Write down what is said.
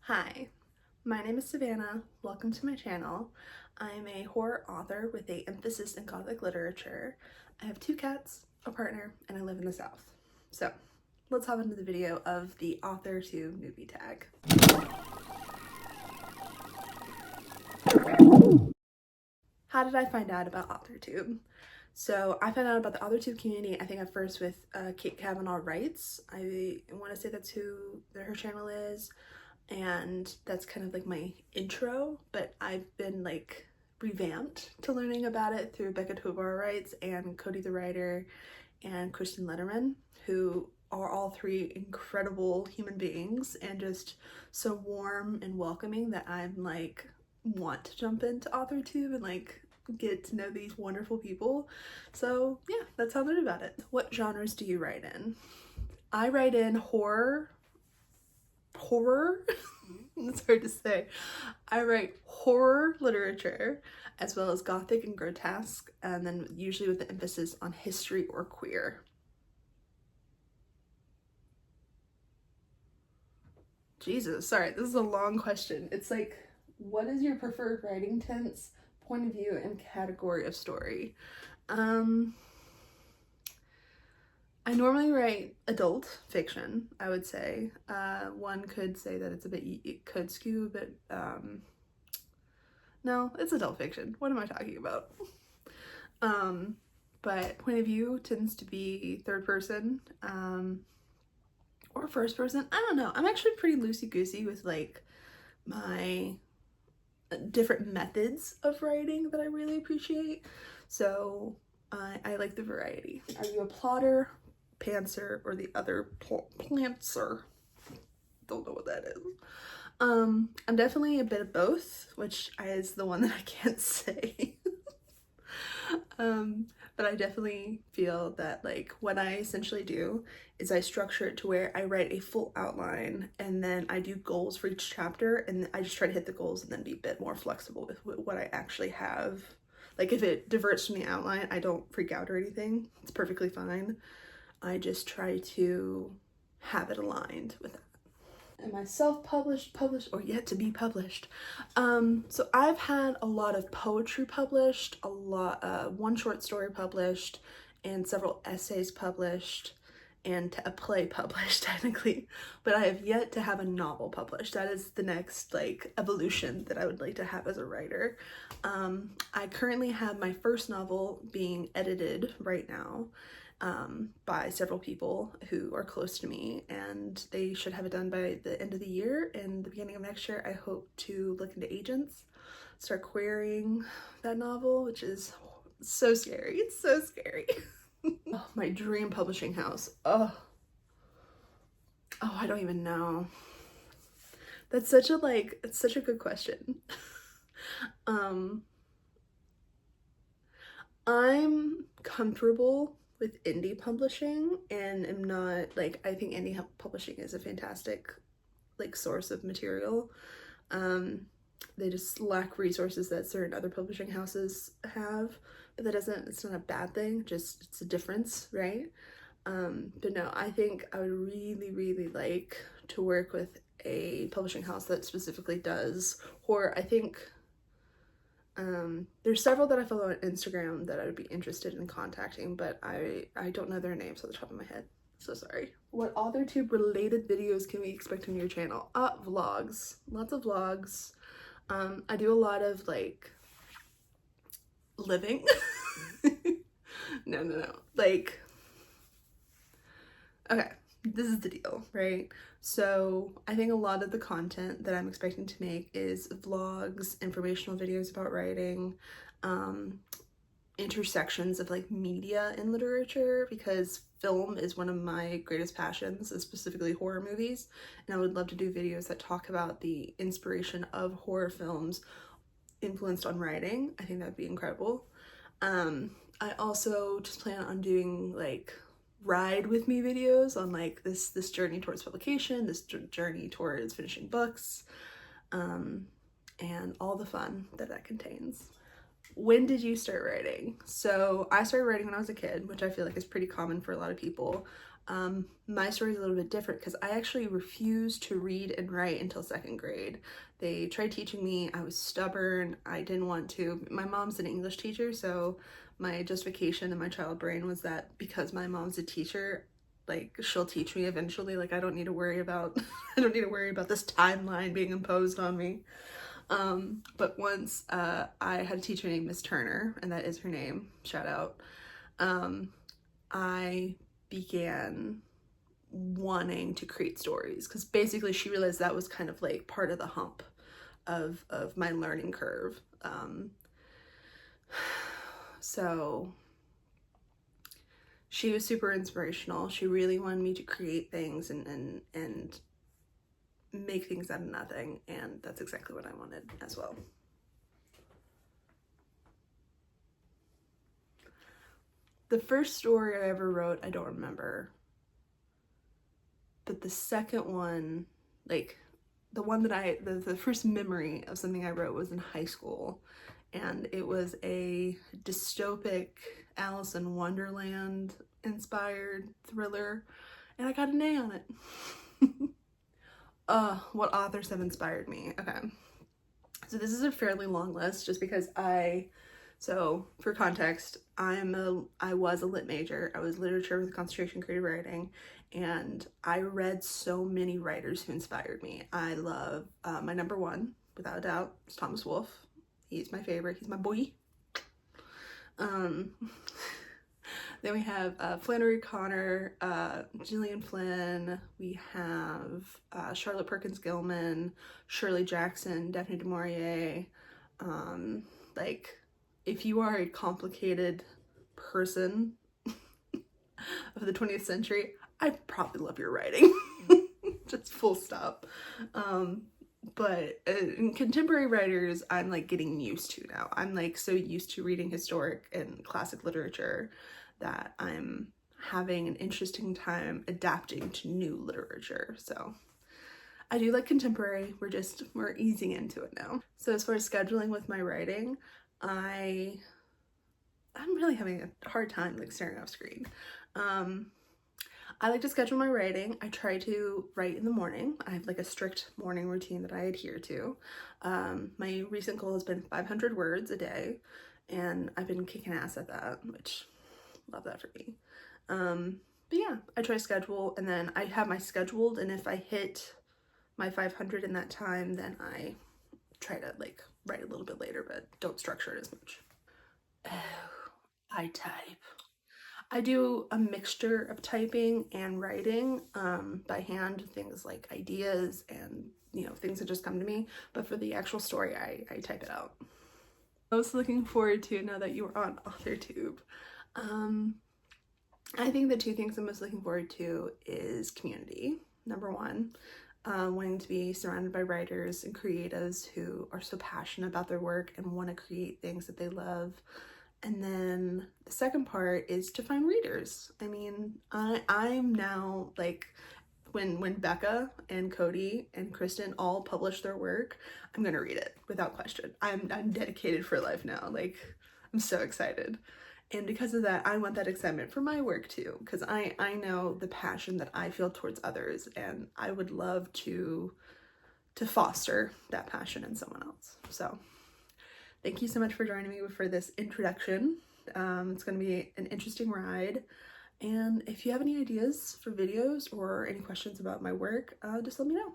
Hi, my name is Savannah. Welcome to my channel. I'm a horror author with an emphasis in Gothic literature. I have 2 cats, a partner, and I live in the South. So let's hop into the video of the AuthorTube Newbie tag. How did I find out about AuthorTube? So I found out about the AuthorTube community, I think at first with Kate Kavanaugh Writes. I want to say that's who her channel is. And that's kind of like my intro, but I've been like revamped to learning about it through Becca Tovar Writes and Cody the Writer and Kristen Letterman, who are all 3 incredible human beings and just so warm and welcoming that I'm like want to jump into AuthorTube and like get to know these wonderful people. So yeah, that's how I learned about it. What genres do you write in? I write in horror. It's hard to say. I write horror literature as well as Gothic and grotesque, and then usually with the emphasis on history or queer. Jesus, sorry, this is a long question. It's like, what is your preferred writing tense, point of view, and category of story? I normally write adult fiction, I would say. One could say that it could skew a bit, no, it's adult fiction. What am I talking about? But point of view tends to be third person, or first person. I don't know. I'm actually pretty loosey-goosey with like my different methods of writing that I really appreciate. So I like the variety. Are you a plotter, pantser, or the other plantser? Don't know what that is. I'm definitely a bit of both, which is the one that I can't say. But I definitely feel that like what I essentially do is I structure it to where I write a full outline and then I do goals for each chapter, and I just try to hit the goals and then be a bit more flexible with what I actually have. Like if it diverts from the outline, I don't freak out or anything. It's perfectly fine. I just try to have it aligned with that. Am I self-published, published, or yet to be published? So I've had a lot of poetry published, a lot, one short story published, and several essays published, and a play published technically, but I have yet to have a novel published. That is the next like evolution that I would like to have as a writer. I currently have my first novel being edited right now by several people who are close to me, and they should have it done by the end of the year. And the beginning of next year, I hope to look into agents, start querying that novel, which is so scary. It's so scary. Oh, my dream publishing house. Oh, I don't even know. That's such a like, it's such a good question. I'm comfortable with indie publishing and am not like, I think indie publishing is a fantastic like source of material. They just lack resources that certain other publishing houses have, but it's not a bad thing, just it's a difference, right? But no, I think I would really like to work with a publishing house that specifically does horror. I think there's several that I follow on Instagram that I would be interested in contacting, but I don't know their names off the top of my head. So sorry. What AuthorTube related videos can we expect on your channel? Vlogs. Lots of vlogs. I do a lot of like living. No. Like, okay, this is the deal, right? So I think a lot of the content that I'm expecting to make is vlogs, informational videos about writing, intersections of like media and literature, because film is one of my greatest passions, specifically horror movies, and I would love to do videos that talk about the inspiration of horror films influenced on writing. I think that'd be incredible. I also just plan on doing like ride with me videos on like this journey towards publication, this journey towards finishing books, and all the fun that contains. When did you start writing? So I started writing when I was a kid, which I feel like is pretty common for a lot of people. My story is a little bit different because I actually refused to read and write until 2nd grade. They tried teaching me. I was stubborn. I didn't want to. My mom's an English teacher, so my justification in my child brain was that because my mom's a teacher, like she'll teach me eventually. Like I don't need to worry about I don't need to worry about this timeline being imposed on me. But once I had a teacher named Miss Turner, and that is her name, shout out, I began wanting to create stories because basically she realized that was kind of like part of the hump of my learning curve. So she was super inspirational. She really wanted me to create things and make things out of nothing, and that's exactly what I wanted as well. The first story I ever wrote, I don't remember. But the second one, like the one that the first memory of something I wrote was in high school. And it was a dystopic Alice in Wonderland inspired thriller. And I got an A on it. What authors have inspired me? Okay. So this is a fairly long list just because so for context, I was a lit major. I was literature with concentration creative writing, and I read so many writers who inspired me. I love, my number one, without a doubt, is Thomas Wolfe. He's my favorite. He's my boy. Then we have Flannery Connor, Gillian Flynn. We have Charlotte Perkins Gilman, Shirley Jackson, Daphne du Maurier. Like, if you are a complicated person of the 20th century, I probably love your writing. Just full stop. But in contemporary writers, I'm like getting used to now. I'm like so used to reading historic and classic literature that I'm having an interesting time adapting to new literature. So I do like contemporary. We're easing into it now. So as far as scheduling with my writing, I'm really having a hard time like staring off screen. I like to schedule my writing. I try to write in the morning. I have like a strict morning routine that I adhere to. My recent goal has been 500 words a day, and I've been kicking ass at that, which love that for me. But yeah, I try to schedule, and then I have my scheduled, and if I hit my 500 in that time, then I try to like write a little bit later, but don't structure it as much. Oh, I type. I do a mixture of typing and writing by hand, things like ideas and, things that just come to me. But for the actual story, I type it out. I was looking forward to, now that you are on AuthorTube, I think the two things I'm most looking forward to is community. Number one, wanting to be surrounded by writers and creatives who are so passionate about their work and want to create things that they love. And then the second part is to find readers. I mean, I'm now like, when Becca and Cody and Kristen all publish their work, I'm gonna read it without question. I'm dedicated for life now. Like, I'm so excited. And because of that, I want that excitement for my work too, because I know the passion that I feel towards others, and I would love to foster that passion in someone else. So thank you so much for joining me for this introduction. It's going to be an interesting ride. And if you have any ideas for videos or any questions about my work, just let me know.